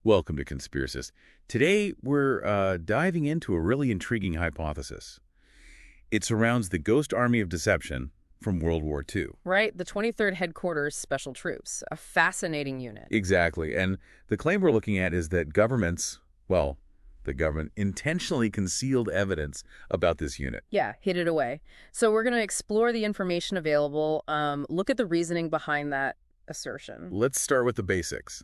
Welcome to Conspiracist. Today, we're diving into a really intriguing hypothesis. It surrounds the Ghost Army of Deception from World War II. Right, the 23rd Headquarters Special Troops, a fascinating unit. Exactly, and the claim we're looking at is that the government intentionally concealed evidence about this unit. Yeah, hid it away. So we're going to explore the information available, look at the reasoning behind that assertion. Let's start with the basics.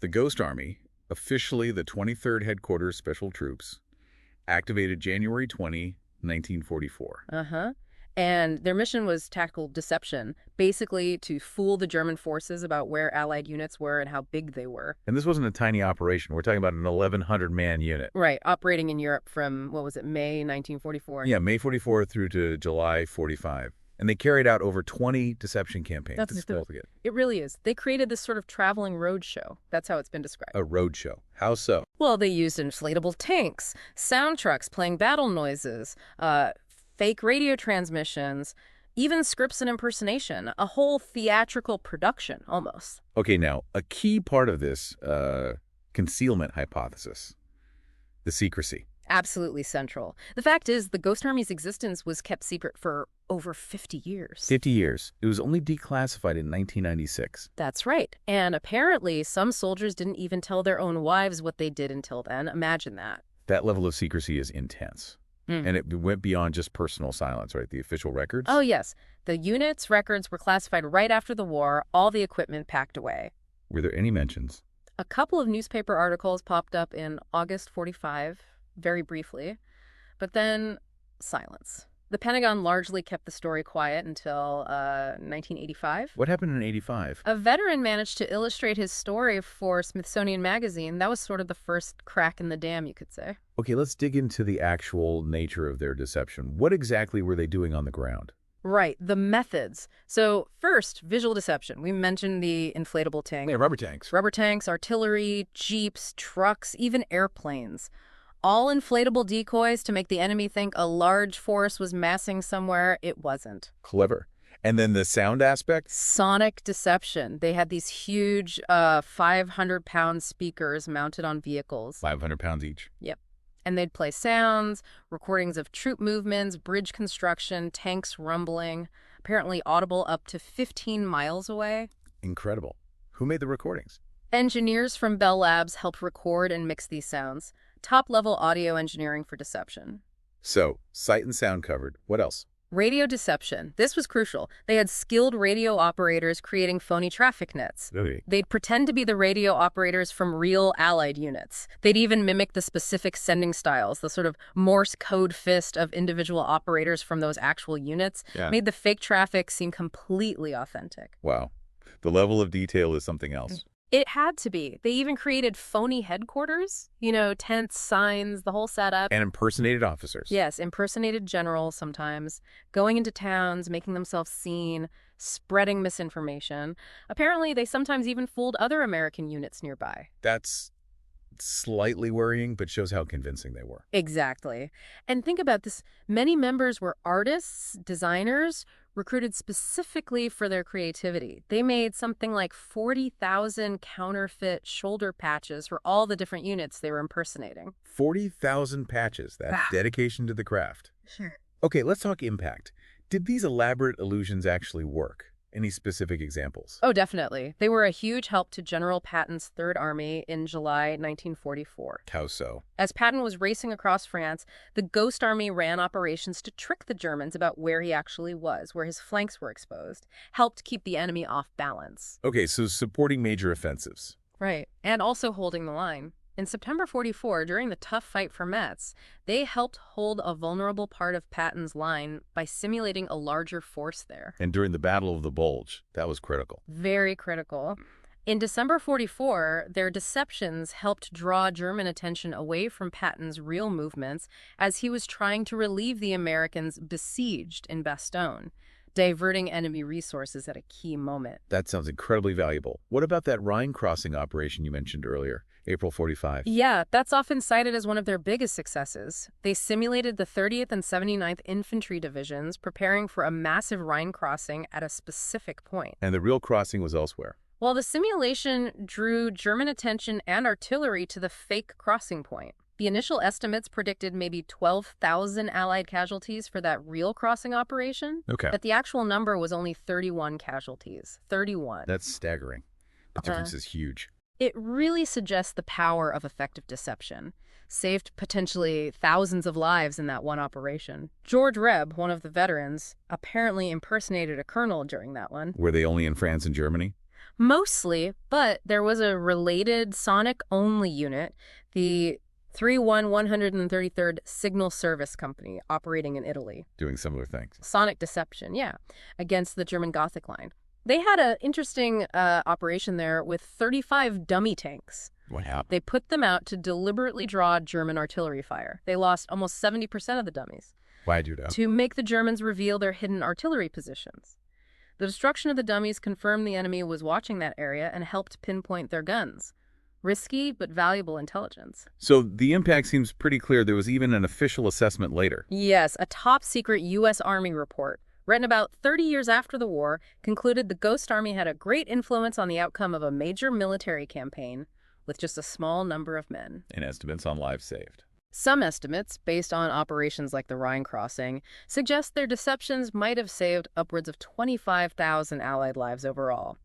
The Ghost Army, officially the 23rd Headquarters Special Troops, activated January 20, 1944. And their mission was tactical deception, basically to fool the German forces about where Allied units were and how big they were. And this wasn't a tiny operation. We're talking about an 1,100-man unit. Right, operating in Europe from, May 1944? Yeah, May 44 through to July 45. And they carried out over 20 deception campaigns. It really is. They created this sort of traveling road show. That's how it's been described. A road show. How so? Well, they used inflatable tanks, sound trucks playing battle noises, fake radio transmissions, even scripts and impersonation. A whole theatrical production, almost. Okay, now, a key part of this concealment hypothesis, the secrecy. Absolutely central. The fact is, the Ghost Army's existence was kept secret for over 50 years. 50 years. It was only declassified in 1996. That's right. And apparently, some soldiers didn't even tell their own wives what they did until then. Imagine that. That level of secrecy is intense. And it went beyond just personal silence, right? The official records? Oh, yes. The unit's records were classified right after the war, all the equipment packed away. Were there any mentions? A couple of newspaper articles popped up in August 45, very briefly, but then silence. The Pentagon largely kept the story quiet until 1985. What happened in 85? A veteran managed to illustrate his story for Smithsonian Magazine. That was sort of the first crack in the dam, you could say. Okay, let's dig into the actual nature of their deception. What exactly were they doing on the ground? Right, the methods. So first, visual deception. We mentioned the inflatable tank. Yeah, rubber tanks. Rubber tanks, artillery, jeeps, trucks, even airplanes. All inflatable decoys to make the enemy think a large force was massing somewhere it wasn't. Clever. And then the sound aspect? Sonic deception. They had these huge 500-pound speakers mounted on vehicles. 500 pounds each. Yep. And they'd play sounds, recordings of troop movements, bridge construction, tanks rumbling, apparently audible up to 15 miles away. Incredible. Who made the recordings? Engineers from Bell Labs helped record and mix these sounds. Top-level audio engineering for deception. So, sight and sound covered. What else? Radio deception. This was crucial. They had skilled radio operators creating phony traffic nets. Really? They'd pretend to be the radio operators from real Allied units. They'd even mimic the specific sending styles, the sort of Morse code fist of individual operators from those actual units. Yeah. Made the fake traffic seem completely authentic. Wow. The level of detail is something else. It had to be. They even created phony headquarters, tents, signs, the whole setup. And impersonated officers. Yes, impersonated generals sometimes, going into towns, making themselves seen, spreading misinformation. Apparently, they sometimes even fooled other American units nearby. That's slightly worrying, but shows how convincing they were. Exactly. And think about this. Many members were artists, designers, recruited specifically for their creativity. They made something like 40,000 counterfeit shoulder patches for all the different units they were impersonating. 40,000 patches. That's dedication to the craft. Sure. Okay, let's talk impact. Did these elaborate illusions actually work? Any specific examples? Oh, definitely. They were a huge help to General Patton's Third Army in July 1944. How so? As Patton was racing across France, the Ghost Army ran operations to trick the Germans about where he actually was, where his flanks were exposed, helped keep the enemy off balance. Okay, so supporting major offensives. Right, and also holding the line. In September 44, during the tough fight for Metz, they helped hold a vulnerable part of Patton's line by simulating a larger force there. And during the Battle of the Bulge, that was critical. Very critical. In December 44, their deceptions helped draw German attention away from Patton's real movements as he was trying to relieve the Americans besieged in Bastogne, diverting enemy resources at a key moment. That sounds incredibly valuable. What about that Rhine crossing operation you mentioned earlier? April 45. Yeah, that's often cited as one of their biggest successes. They simulated the 30th and 79th Infantry Divisions preparing for a massive Rhine crossing at a specific point. And the real crossing was elsewhere. While the simulation drew German attention and artillery to the fake crossing point. The initial estimates predicted maybe 12,000 Allied casualties for that real crossing operation. Okay. But the actual number was only 31 casualties. 31. That's staggering. The difference is huge. It really suggests the power of effective deception. Saved potentially thousands of lives in that one operation. George Reb, one of the veterans, apparently impersonated a colonel during that one. Were they only in France and Germany? Mostly, but there was a related sonic-only unit, the 133rd Signal Service Company, operating in Italy. Doing similar things. Sonic deception, yeah, against the German Gothic line. They had an interesting operation there with 35 dummy tanks. What happened? They put them out to deliberately draw German artillery fire. They lost almost 70% of the dummies. Why do that? To make the Germans reveal their hidden artillery positions. The destruction of the dummies confirmed the enemy was watching that area and helped pinpoint their guns. Risky, but valuable intelligence. So the impact seems pretty clear. There was even an official assessment later. Yes, a top-secret U.S. Army report, written about 30 years after the war, concluded the Ghost Army had a great influence on the outcome of a major military campaign with just a small number of men. And estimates on lives saved. Some estimates, based on operations like the Rhine crossing, suggest their deceptions might have saved upwards of 25,000 Allied lives overall.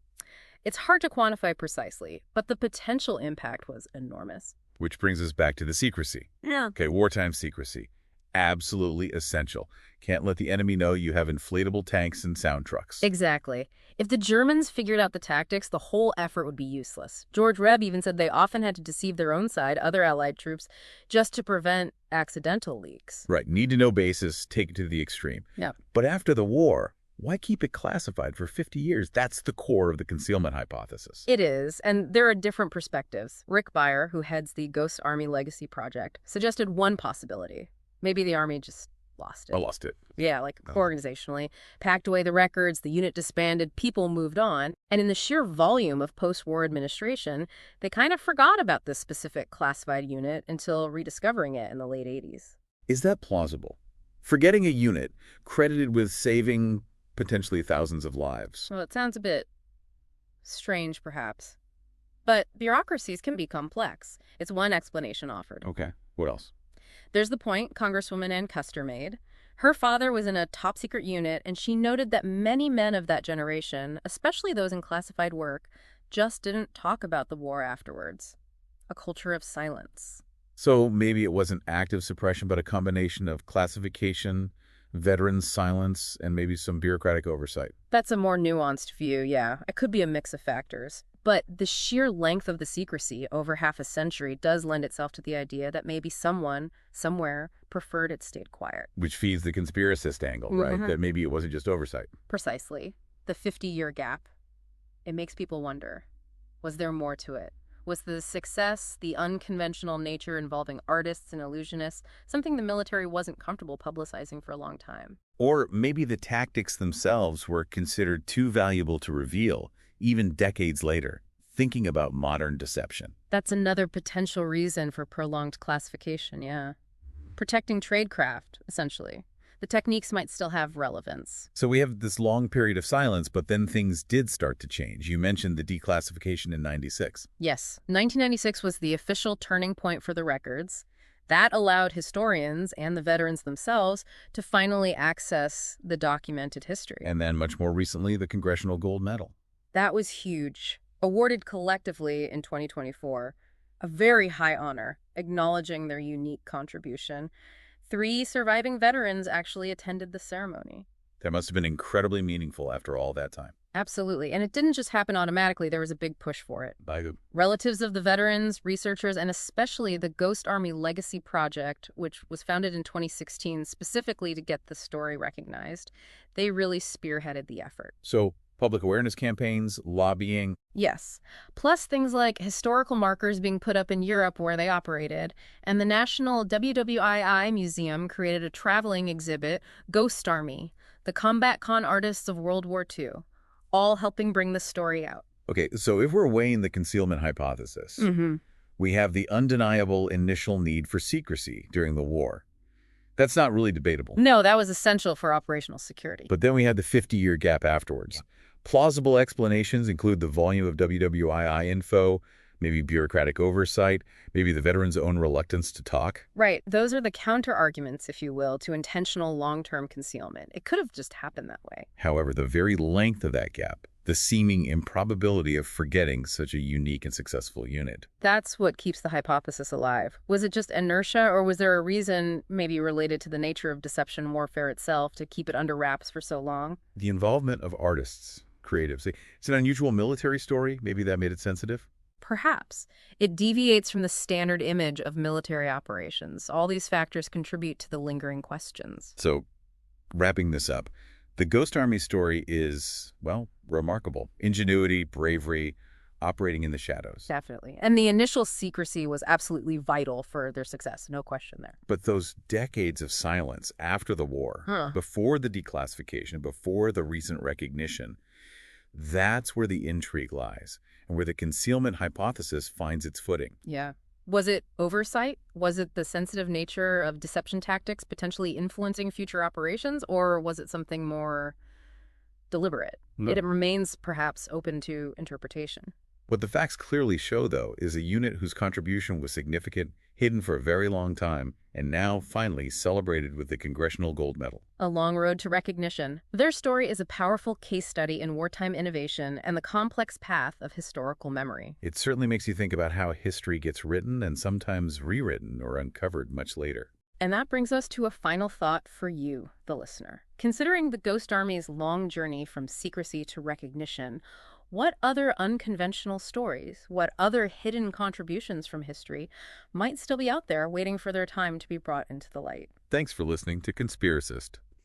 It's hard to quantify precisely, but the potential impact was enormous. Which brings us back to the secrecy. Yeah. Okay, wartime secrecy. Absolutely essential. Can't let the enemy know you have inflatable tanks and sound trucks. Exactly. If the Germans figured out the tactics, the whole effort would be useless. George Reb even said they often had to deceive their own side, other Allied troops, just to prevent accidental leaks. Right. Need to know basis, take it to the extreme. Yeah. But after the war, why keep it classified for 50 years? That's the core of the concealment hypothesis. It is, and there are different perspectives. Rick Beyer, who heads the Ghost Army Legacy Project, suggested one possibility. Maybe the Army just lost it. I lost it. Yeah, like organizationally. Packed away the records, the unit disbanded, people moved on. And in the sheer volume of post-war administration, they kind of forgot about this specific classified unit until rediscovering it in the late 80s. Is that plausible? Forgetting a unit credited with saving potentially thousands of lives. Well, it sounds a bit strange, perhaps. But bureaucracies can be complex. It's one explanation offered. Okay. What else? There's the point Congresswoman Ann Custer made. Her father was in a top-secret unit, and she noted that many men of that generation, especially those in classified work, just didn't talk about the war afterwards. A culture of silence. So maybe it wasn't active suppression, but a combination of classification, veteran silence, and maybe some bureaucratic oversight. That's a more nuanced view, yeah. It could be a mix of factors. But the sheer length of the secrecy, over half a century, does lend itself to the idea that maybe someone, somewhere, preferred it stayed quiet. Which feeds the conspiracist angle, right? That maybe it wasn't just oversight. Precisely. The 50-year gap. It makes people wonder, was there more to it? Was the success, the unconventional nature involving artists and illusionists, something the military wasn't comfortable publicizing for a long time? Or maybe the tactics themselves were considered too valuable to reveal, even decades later, thinking about modern deception. That's another potential reason for prolonged classification, yeah. Protecting tradecraft, essentially. The techniques might still have relevance. So we have this long period of silence, but then things did start to change. You mentioned the declassification in 96. Yes, 1996 was the official turning point for the records. That allowed historians and the veterans themselves to finally access the documented history. And then much more recently, the Congressional Gold Medal. That was huge. Awarded collectively in 2024. A very high honor, acknowledging their unique contribution. 3 surviving veterans actually attended the ceremony. That must have been incredibly meaningful after all that time. Absolutely. And it didn't just happen automatically. There was a big push for it. By who? Relatives of the veterans, researchers, and especially the Ghost Army Legacy Project, which was founded in 2016 specifically to get the story recognized, they really spearheaded the effort. So public awareness campaigns, lobbying. Yes. Plus things like historical markers being put up in Europe where they operated, and the National WWII Museum created a traveling exhibit, Ghost Army, the combat con artists of World War II, all helping bring the story out. Okay, so if we're weighing the concealment hypothesis, we have the undeniable initial need for secrecy during the war. That's not really debatable. No, that was essential for operational security. But then we had the 50-year gap afterwards. Plausible explanations include the volume of WWII info, maybe bureaucratic oversight, maybe the veterans' own reluctance to talk. Right. Those are the counter-arguments, if you will, to intentional long-term concealment. It could have just happened that way. However, the very length of that gap, the seeming improbability of forgetting such a unique and successful unit. That's what keeps the hypothesis alive. Was it just inertia, or was there a reason, maybe related to the nature of deception warfare itself, to keep it under wraps for so long? The involvement of artists, creatives. It's an unusual military story. Maybe that made it sensitive. Perhaps. It deviates from the standard image of military operations. All these factors contribute to the lingering questions. So, wrapping this up, the Ghost Army story is, well, remarkable. Ingenuity, bravery, operating in the shadows. Definitely. And the initial secrecy was absolutely vital for their success. No question there. But those decades of silence after the war, before the declassification, before the recent recognition, that's where the intrigue lies and where the concealment hypothesis finds its footing. Yeah. Was it oversight? Was it the sensitive nature of deception tactics potentially influencing future operations? Or was it something more deliberate? It remains perhaps open to interpretation. What the facts clearly show, though, is a unit whose contribution was significant, hidden for a very long time, and now finally celebrated with the Congressional Gold Medal. A long road to recognition. Their story is a powerful case study in wartime innovation and the complex path of historical memory. It certainly makes you think about how history gets written and sometimes rewritten or uncovered much later. And that brings us to a final thought for you, the listener. Considering the Ghost Army's long journey from secrecy to recognition, what other unconventional stories, what other hidden contributions from history might still be out there waiting for their time to be brought into the light? Thanks for listening to Conspiracist.